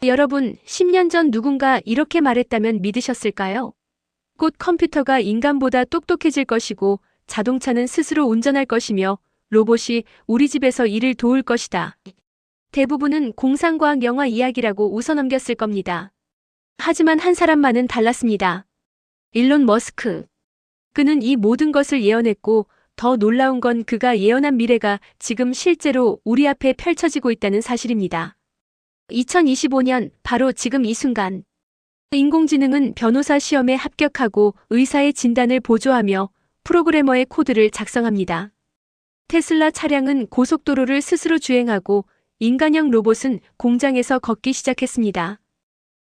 여러분, 10년 전 누군가 이렇게 말했다면 믿으셨을까요? 곧 컴퓨터가 인간보다 똑똑해질 것이고 자동차는 스스로 운전할 것이며 로봇이 우리 집에서 일을 도울 것이다. 대부분은 공상과학 영화 이야기라고 웃어넘겼을 겁니다. 하지만 한 사람만은 달랐습니다. 일론 머스크. 그는 이 모든 것을 예언했고 더 놀라운 건 그가 예언한 미래가 지금 실제로 우리 앞에 펼쳐지고 있다는 사실입니다. 2025년, 바로 지금 이 순간. 인공지능은 변호사 시험에 합격하고 의사의 진단을 보조하며 프로그래머의 코드를 작성합니다. 테슬라 차량은 고속도로를 스스로 주행하고 인간형 로봇은 공장에서 걷기 시작했습니다.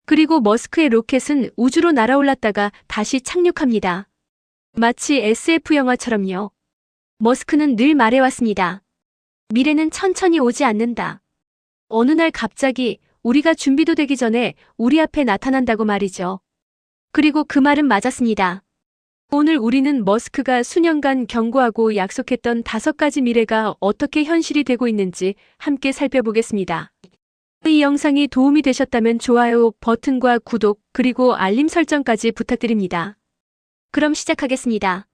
그리고 머스크의 로켓은 우주로 날아올랐다가 다시 착륙합니다. 마치 SF 영화처럼요. 머스크는 늘 말해왔습니다. 미래는 천천히 오지 않는다. 어느 날 갑자기 우리가 준비도 되기 전에 우리 앞에 나타난다고 말이죠. 그리고 그 말은 맞았습니다. 오늘 우리는 머스크가 수년간 경고하고 약속했던 5가지 미래가 어떻게 현실이 되고 있는지 함께 살펴보겠습니다. 이 영상이 도움이 되셨다면 좋아요 버튼과 구독 그리고 알림 설정까지 부탁드립니다. 그럼 시작하겠습니다.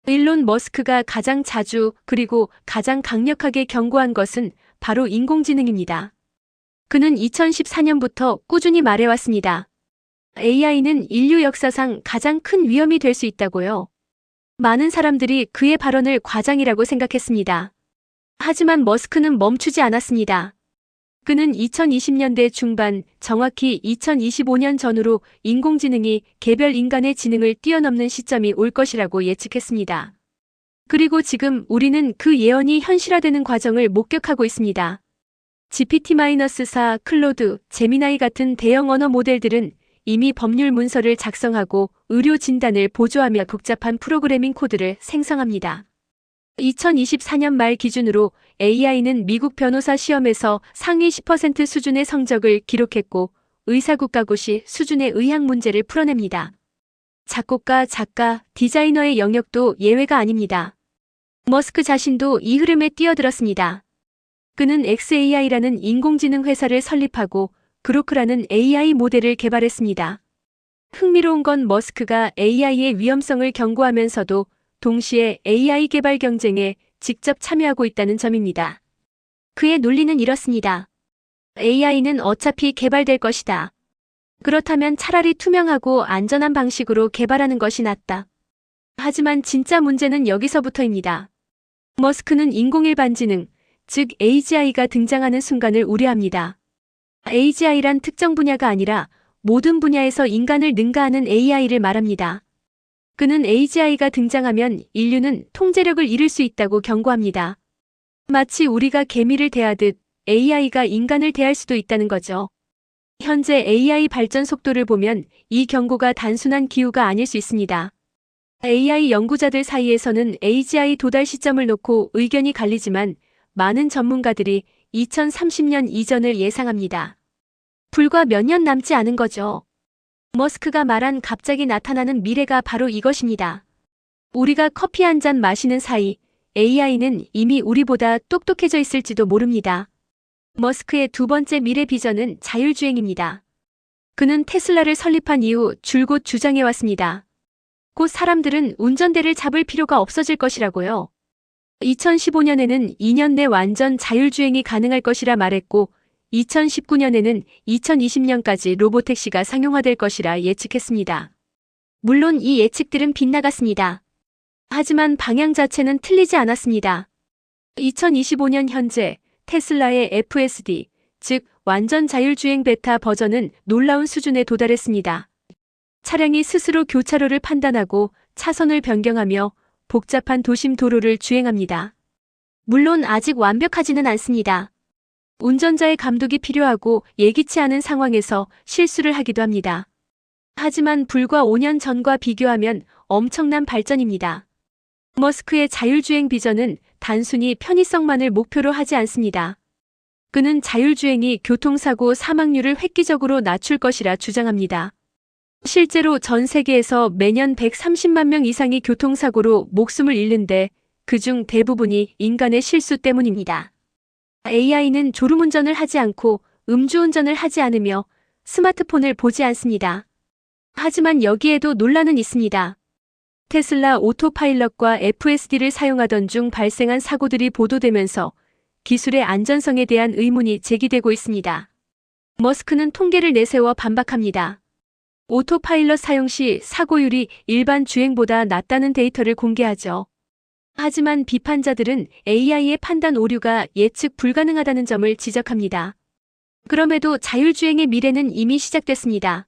일론 머스크가 가장 자주 그리고 가장 강력하게 경고한 것은 바로 인공지능입니다. 그는 2014년부터 꾸준히 말해왔습니다. AI는 인류 역사상 가장 큰 위험이 될 수 있다고요. 많은 사람들이 그의 발언을 과장이라고 생각했습니다. 하지만 머스크는 멈추지 않았습니다. 그는 2020년대 중반, 정확히 2025년 전후로 인공지능이 개별 인간의 지능을 뛰어넘는 시점이 올 것이라고 예측했습니다. 그리고 지금 우리는 그 예언이 현실화되는 과정을 목격하고 있습니다. GPT-4, 클로드, 제미나이 같은 대형 언어 모델들은 이미 법률 문서를 작성하고 의료 진단을 보조하며 복잡한 프로그래밍 코드를 생성합니다. 2024년 말 기준으로 AI는 미국 변호사 시험에서 상위 10% 수준의 성적을 기록했고 의사국가고시 수준의 의학 문제를 풀어냅니다. 작곡가, 작가, 디자이너의 영역도 예외가 아닙니다. 머스크 자신도 이 흐름에 뛰어들었습니다. 그는 xAI라는 인공지능 회사를 설립하고 그로크라는 AI 모델을 개발했습니다. 흥미로운 건 머스크가 AI의 위험성을 경고하면서도 동시에 AI 개발 경쟁에 직접 참여하고 있다는 점입니다. 그의 논리는 이렇습니다. AI는 어차피 개발될 것이다. 그렇다면 차라리 투명하고 안전한 방식으로 개발하는 것이 낫다. 하지만 진짜 문제는 여기서부터입니다. 머스크는 인공일반지능, 즉 AGI가 등장하는 순간을 우려합니다. AGI란 특정 분야가 아니라 모든 분야에서 인간을 능가하는 AI를 말합니다. 그는 AGI가 등장하면 인류는 통제력을 잃을 수 있다고 경고합니다. 마치 우리가 개미를 대하듯 AI가 인간을 대할 수도 있다는 거죠. 현재 AI 발전 속도를 보면 이 경고가 단순한 기우가 아닐 수 있습니다. AI 연구자들 사이에서는 AGI 도달 시점을 놓고 의견이 갈리지만 많은 전문가들이 2030년 이전을 예상합니다. 불과 몇 년 남지 않은 거죠. 머스크가 말한 갑자기 나타나는 미래가 바로 이것입니다. 우리가 커피 한 잔 마시는 사이 AI는 이미 우리보다 똑똑해져 있을지도 모릅니다. 머스크의 두 번째 미래 비전은 자율주행입니다. 그는 테슬라를 설립한 이후 줄곧 주장해왔습니다. 곧 사람들은 운전대를 잡을 필요가 없어질 것이라고요. 2015년에는 2년 내 완전 자율주행이 가능할 것이라 말했고 2019년에는 2020년까지 로보택시가 상용화될 것이라 예측했습니다. 물론 이 예측들은 빗나갔습니다. 하지만 방향 자체는 틀리지 않았습니다. 2025년 현재 테슬라의 FSD, 즉 완전 자율주행 베타 버전은 놀라운 수준에 도달했습니다. 차량이 스스로 교차로를 판단하고 차선을 변경하며 복잡한 도심 도로를 주행합니다. 물론 아직 완벽하지는 않습니다. 운전자의 감독이 필요하고 예기치 않은 상황에서 실수를 하기도 합니다. 하지만 불과 5년 전과 비교하면 엄청난 발전입니다. 머스크의 자율주행 비전은 단순히 편의성만을 목표로 하지 않습니다. 그는 자율주행이 교통사고 사망률을 획기적으로 낮출 것이라 주장합니다. 실제로 전 세계에서 매년 130만 명 이상이 교통사고로 목숨을 잃는데 그중 대부분이 인간의 실수 때문입니다. AI는 졸음운전을 하지 않고 음주운전을 하지 않으며 스마트폰을 보지 않습니다. 하지만 여기에도 논란은 있습니다. 테슬라 오토파일럿과 FSD를 사용하던 중 발생한 사고들이 보도되면서 기술의 안전성에 대한 의문이 제기되고 있습니다. 머스크는 통계를 내세워 반박합니다. 오토파일럿 사용 시 사고율이 일반 주행보다 낮다는 데이터를 공개하죠. 하지만 비판자들은 AI의 판단 오류가 예측 불가능하다는 점을 지적합니다. 그럼에도 자율주행의 미래는 이미 시작됐습니다.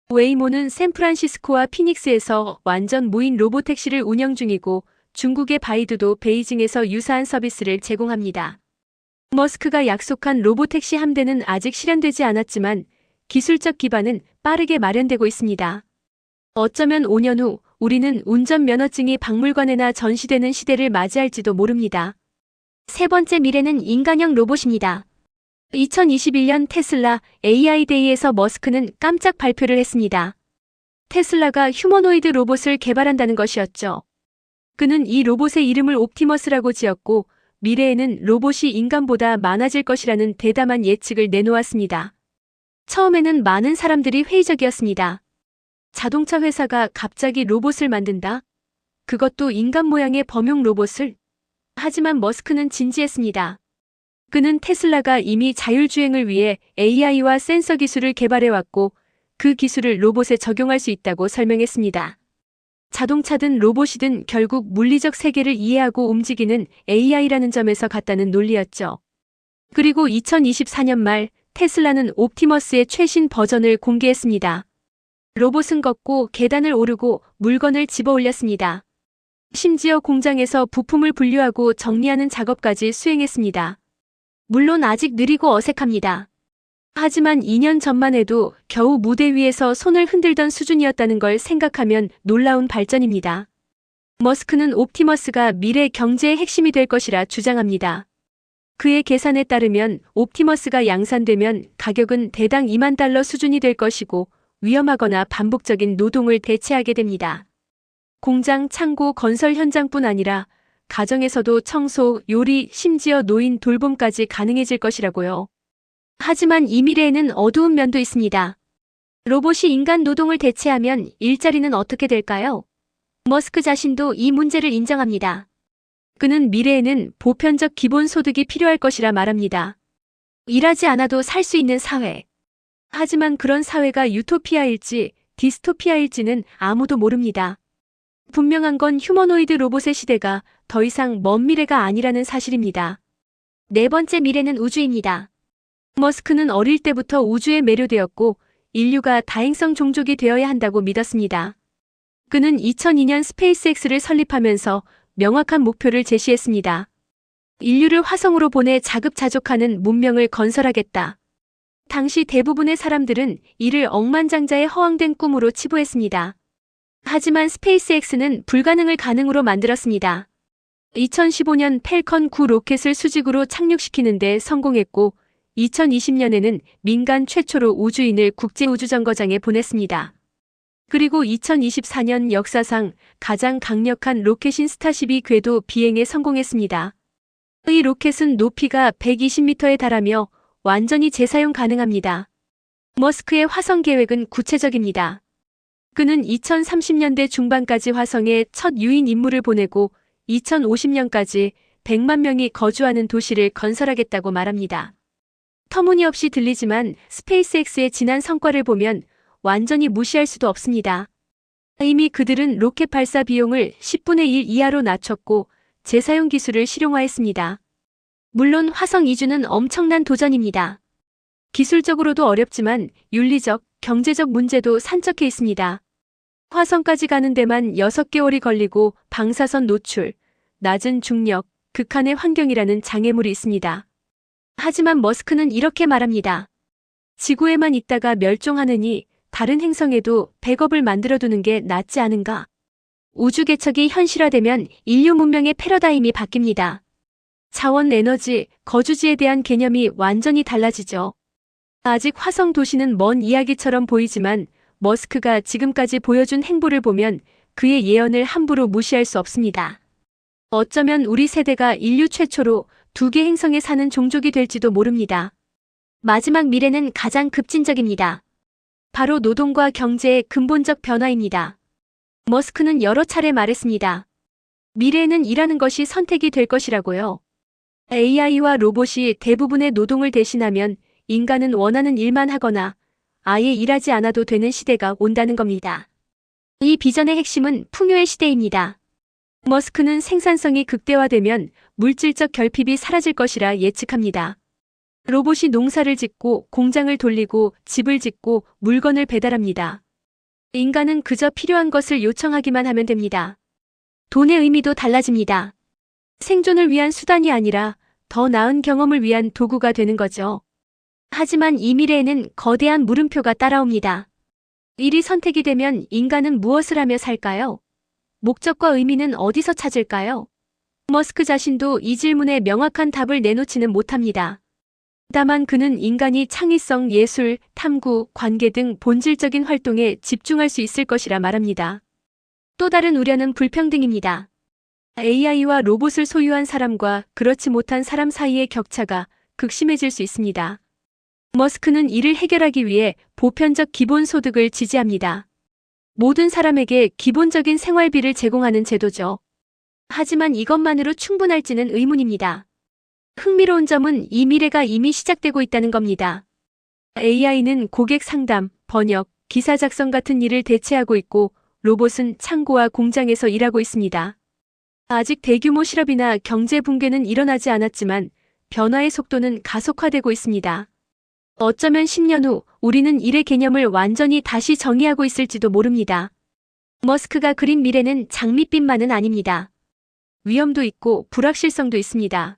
웨이모는 샌프란시스코와 피닉스에서 완전 무인 로보택시를 운영 중이고 중국의 바이두도 베이징에서 유사한 서비스를 제공합니다. 머스크가 약속한 로보택시 함대는 아직 실현되지 않았지만 기술적 기반은 빠르게 마련되고 있습니다. 어쩌면 5년 후 우리는 운전면허증이 박물관에나 전시되는 시대를 맞이할지도 모릅니다. 세 번째 미래는 인간형 로봇입니다. 2021년 테슬라 AI 데이에서 머스크는 깜짝 발표를 했습니다. 테슬라가 휴머노이드 로봇을 개발한다는 것이었죠. 그는 이 로봇의 이름을 옵티머스라고 지었고 미래에는 로봇이 인간보다 많아질 것이라는 대담한 예측을 내놓았습니다. 처음에는 많은 사람들이 회의적이었습니다. 자동차 회사가 갑자기 로봇을 만든다? 그것도 인간 모양의 범용 로봇을? 하지만 머스크는 진지했습니다. 그는 테슬라가 이미 자율주행을 위해 AI와 센서 기술을 개발해왔고 그 기술을 로봇에 적용할 수 있다고 설명했습니다. 자동차든 로봇이든 결국 물리적 세계를 이해하고 움직이는 AI라는 점에서 같다는 논리였죠. 그리고 2024년 말 테슬라는 옵티머스의 최신 버전을 공개했습니다. 로봇은 걷고 계단을 오르고 물건을 집어 올렸습니다. 심지어 공장에서 부품을 분류하고 정리하는 작업까지 수행했습니다. 물론 아직 느리고 어색합니다. 하지만 2년 전만 해도 겨우 무대 위에서 손을 흔들던 수준이었다는 걸 생각하면 놀라운 발전입니다. 머스크는 옵티머스가 미래 경제의 핵심이 될 것이라 주장합니다. 그의 계산에 따르면 옵티머스가 양산되면 가격은 대당 2만 달러 수준이 될 것이고 위험하거나 반복적인 노동을 대체하게 됩니다. 공장, 창고, 건설 현장뿐 아니라 가정에서도 청소, 요리, 심지어 노인 돌봄까지 가능해질 것이라고요. 하지만 이 미래에는 어두운 면도 있습니다. 로봇이 인간 노동을 대체하면 일자리는 어떻게 될까요? 머스크 자신도 이 문제를 인정합니다. 그는 미래에는 보편적 기본소득이 필요할 것이라 말합니다. 일하지 않아도 살 수 있는 사회. 하지만 그런 사회가 유토피아일지 디스토피아일지는 아무도 모릅니다. 분명한 건 휴머노이드 로봇의 시대가 더 이상 먼 미래가 아니라는 사실입니다. 네 번째 미래는 우주입니다. 머스크는 어릴 때부터 우주에 매료되었고 인류가 다행성 종족이 되어야 한다고 믿었습니다. 그는 2002년 스페이스X를 설립하면서 명확한 목표를 제시했습니다. 인류를 화성으로 보내 자급자족하는 문명을 건설하겠다. 당시 대부분의 사람들은 이를 억만장자의 허황된 꿈으로 치부했습니다. 하지만 스페이스X는 불가능을 가능으로 만들었습니다. 2015년 펠컨 9 로켓을 수직으로 착륙시키는 데 성공했고 2020년에는 민간 최초로 우주인을 국제우주정거장에 보냈습니다. 그리고 2024년 역사상 가장 강력한 로켓인 스타쉽이 궤도 비행에 성공했습니다. 이 로켓은 높이가 120m에 달하며 완전히 재사용 가능합니다. 머스크의 화성 계획은 구체적입니다. 그는 2030년대 중반까지 화성에 첫 유인 임무를 보내고 2050년까지 100만 명이 거주하는 도시를 건설하겠다고 말합니다. 터무니없이 들리지만 스페이스X의 지난 성과를 보면 완전히 무시할 수도 없습니다. 이미 그들은 로켓 발사 비용을 10분의 1 이하로 낮췄고 재사용 기술을 실용화했습니다. 물론 화성 이주는 엄청난 도전입니다. 기술적으로도 어렵지만 윤리적, 경제적 문제도 산적해 있습니다. 화성까지 가는 데만 6개월이 걸리고 방사선 노출, 낮은 중력, 극한의 환경이라는 장애물이 있습니다. 하지만 머스크는 이렇게 말합니다. 지구에만 있다가 멸종하느니 다른 행성에도 백업을 만들어두는 게 낫지 않은가? 우주 개척이 현실화되면 인류 문명의 패러다임이 바뀝니다. 자원, 에너지, 거주지에 대한 개념이 완전히 달라지죠. 아직 화성 도시는 먼 이야기처럼 보이지만 머스크가 지금까지 보여준 행보를 보면 그의 예언을 함부로 무시할 수 없습니다. 어쩌면 우리 세대가 인류 최초로 2개 행성에 사는 종족이 될지도 모릅니다. 마지막 미래는 가장 급진적입니다. 바로 노동과 경제의 근본적 변화입니다. 머스크는 여러 차례 말했습니다. 미래에는 일하는 것이 선택이 될 것이라고요. AI와 로봇이 대부분의 노동을 대신하면 인간은 원하는 일만 하거나 아예 일하지 않아도 되는 시대가 온다는 겁니다. 이 비전의 핵심은 풍요의 시대입니다. 머스크는 생산성이 극대화되면 물질적 결핍이 사라질 것이라 예측합니다. 로봇이 농사를 짓고 공장을 돌리고 집을 짓고 물건을 배달합니다. 인간은 그저 필요한 것을 요청하기만 하면 됩니다. 돈의 의미도 달라집니다. 생존을 위한 수단이 아니라 더 나은 경험을 위한 도구가 되는 거죠. 하지만 이 미래에는 거대한 물음표가 따라옵니다. 일이 선택이 되면 인간은 무엇을 하며 살까요? 목적과 의미는 어디서 찾을까요? 머스크 자신도 이 질문에 명확한 답을 내놓지는 못합니다. 다만 그는 인간이 창의성, 예술, 탐구, 관계 등 본질적인 활동에 집중할 수 있을 것이라 말합니다. 또 다른 우려는 불평등입니다. AI와 로봇을 소유한 사람과 그렇지 못한 사람 사이의 격차가 극심해질 수 있습니다. 머스크는 이를 해결하기 위해 보편적 기본소득을 지지합니다. 모든 사람에게 기본적인 생활비를 제공하는 제도죠. 하지만 이것만으로 충분할지는 의문입니다. 흥미로운 점은 이 미래가 이미 시작되고 있다는 겁니다. AI는 고객 상담, 번역, 기사 작성 같은 일을 대체하고 있고 로봇은 창고와 공장에서 일하고 있습니다. 아직 대규모 실업이나 경제 붕괴는 일어나지 않았지만 변화의 속도는 가속화되고 있습니다. 어쩌면 10년 후 우리는 일의 개념을 완전히 다시 정의하고 있을지도 모릅니다. 머스크가 그린 미래는 장밋빛만은 아닙니다. 위험도 있고 불확실성도 있습니다.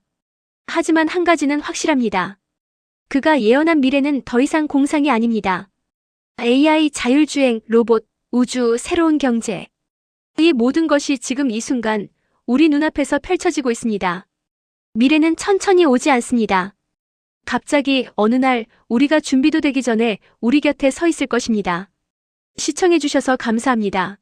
하지만 한 가지는 확실합니다. 그가 예언한 미래는 더 이상 공상이 아닙니다. AI, 자율주행, 로봇, 우주, 새로운 경제. 이 모든 것이 지금 이 순간 우리 눈앞에서 펼쳐지고 있습니다. 미래는 천천히 오지 않습니다. 갑자기 어느 날 우리가 준비도 되기 전에 우리 곁에 서 있을 것입니다. 시청해주셔서 감사합니다.